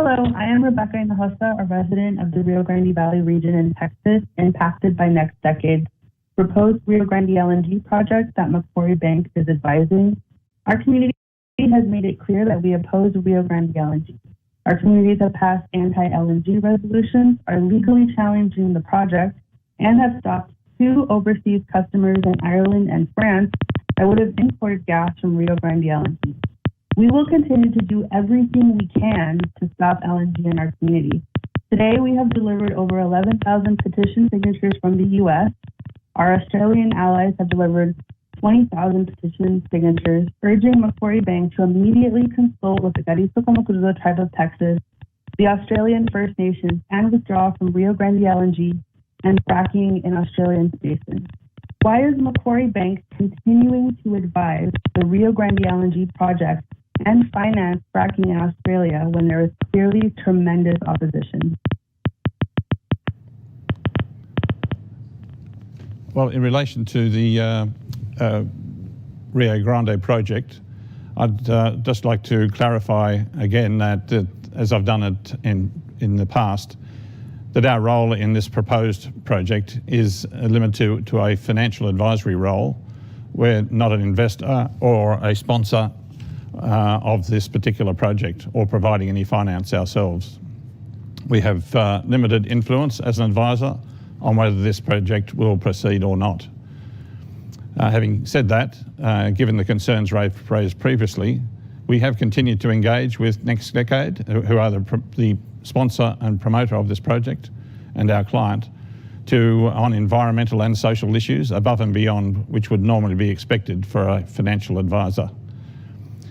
Hello, I am Rebekah Hinojosa, a resident of the Rio Grande Valley region in Texas, impacted by next decade's proposed Rio Grande LNG project that Macquarie Bank is advising. Our community has made it clear that we oppose Rio Grande LNG. Our communities have passed anti-LNG resolutions, are legally challenging the project, and have stopped 2 overseas customers in Ireland and France that would have imported gas from Rio Grande LNG. We will continue to do everything we can to stop LNG in our community. Today, we have delivered over 11,000 petition signatures from the U.S. Our Australian allies have delivered 20,000 petition signatures, urging Macquarie Bank to immediately consult with the Carrizo-Comecrudo tribe of Texas, the Australian First Nations, and withdraw from Rio Grande LNG and fracking in Australian basin. Why is Macquarie Bank continuing to advise the Rio Grande LNG project and finance fracking in Australia when there is clearly tremendous opposition? Well, in relation to the Rio Grande project, I'd just like to clarify again that, as I've done it in the past, that our role in this proposed project is limited to a financial advisory role. We're not an investor or a sponsor of this particular project or providing any finance ourselves. We have limited influence as an advisor on whether this project will proceed or not. Having said that, given the concerns raised previously, we have continued to engage with Next Decade, who are the sponsor and promoter of this project, and our client, on environmental and social issues above and beyond which would normally be expected for a financial advisor.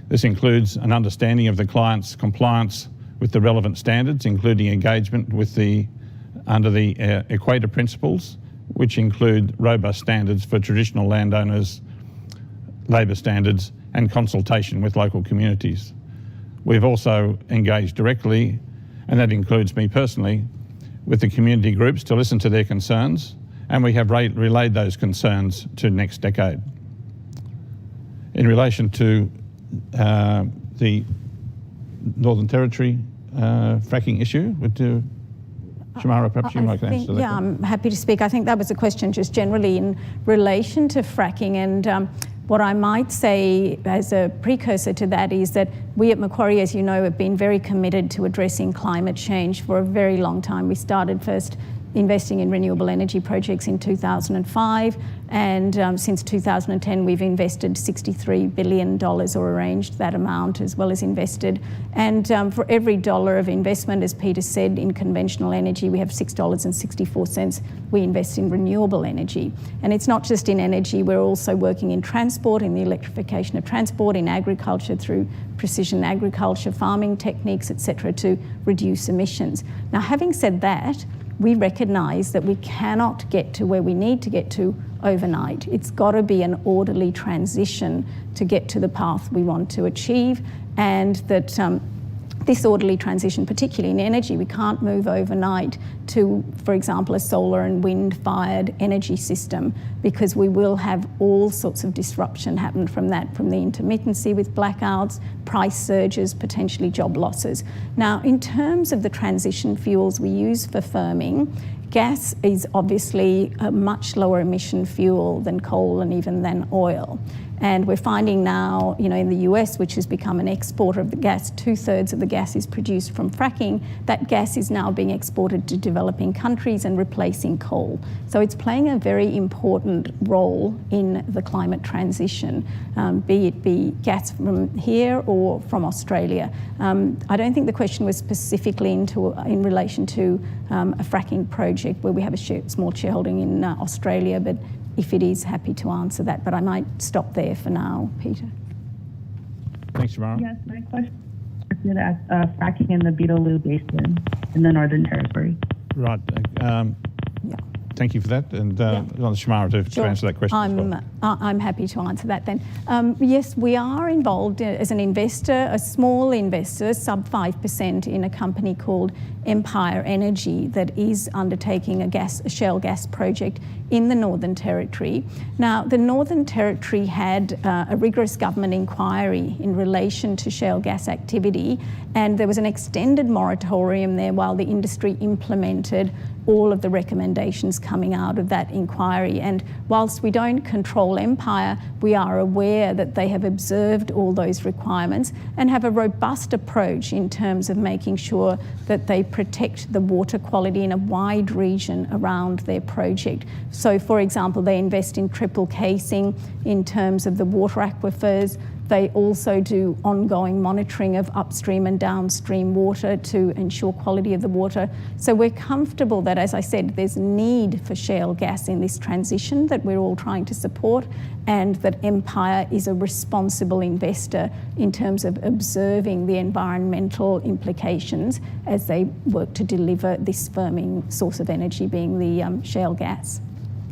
This includes an understanding of the client's compliance with the relevant standards, including engagement with under the Equator Principles, which include robust standards for traditional landowners, labour standards, and consultation with local communities. We've also engaged directly, and that includes me personally, with the community groups to listen to their concerns, and we have relayed those concerns to Next Decade. In relation to the Northern Territory fracking issue, Shamara, perhaps you might answer that. Yeah, I'm happy to speak. I think that was a question just generally in relation to fracking, and what I might say as a precursor to that is that we at Macquarie, as you know, have been very committed to addressing climate change for a very long time. We started first investing in renewable energy projects in 2005, and since 2010 we've invested $63 billion, or arranged that amount, as well as invested. And for every dollar of investment, as Peter said, in conventional energy, we have $6.64 we invest in renewable energy. And it's not just in energy, we're also working in transport, in the electrification of transport, in agriculture through precision agriculture, farming techniques, etc., to reduce emissions. Now, having said that, we recognise that we cannot get to where we need to get to overnight. It's got to be an orderly transition to get to the path we want to achieve, and that this orderly transition, particularly in energy, we can't move overnight to, for example, a solar and wind-fired energy system, because we will have all sorts of disruption happen from that, from the intermittency with blackouts, price surges, potentially job losses. Now, in terms of the transition fuels we use for firming, gas is obviously a much lower emission fuel than coal and even than oil. And we're finding now, in the US, which has become an exporter of the gas, 2/3 of the gas is produced from fracking. That gas is now being exported to developing countries and replacing coal. So it's playing a very important role in the climate transition, be it gas from here or from Australia. I don't think the question was specifically in relation to a fracking project where we have a small shareholding in Australia, but if it is, happy to answer that, but I might stop there for now, Peter. Thanks, Shamara. Yes, my question is fracking in the Beetaloo Basin in the Northern Territory. Right. Yeah. thank you for that. And on Shamara to answer that question as well. I'm happy to answer that then. Yes, we are involved as an investor, a small investor, sub 5%, in a company called Empire Energy that is undertaking a shale gas project in the Northern Territory. Now, the Northern Territory had a rigorous government inquiry in relation to shale gas activity, and there was an extended moratorium there while the industry implemented all of the recommendations coming out of that inquiry. And whilst we don't control Empire, we are aware that they have observed all those requirements and have a robust approach in terms of making sure that they protect the water quality in a wide region around their project. So, for example, they invest in triple casing in terms of the water aquifers. They also do ongoing monitoring of upstream and downstream water to ensure quality of the water. So we're comfortable that, as I said, there's need for shale gas in this transition that we're all trying to support, and that Empire is a responsible investor in terms of observing the environmental implications as they work to deliver this firming source of energy, being the shale gas.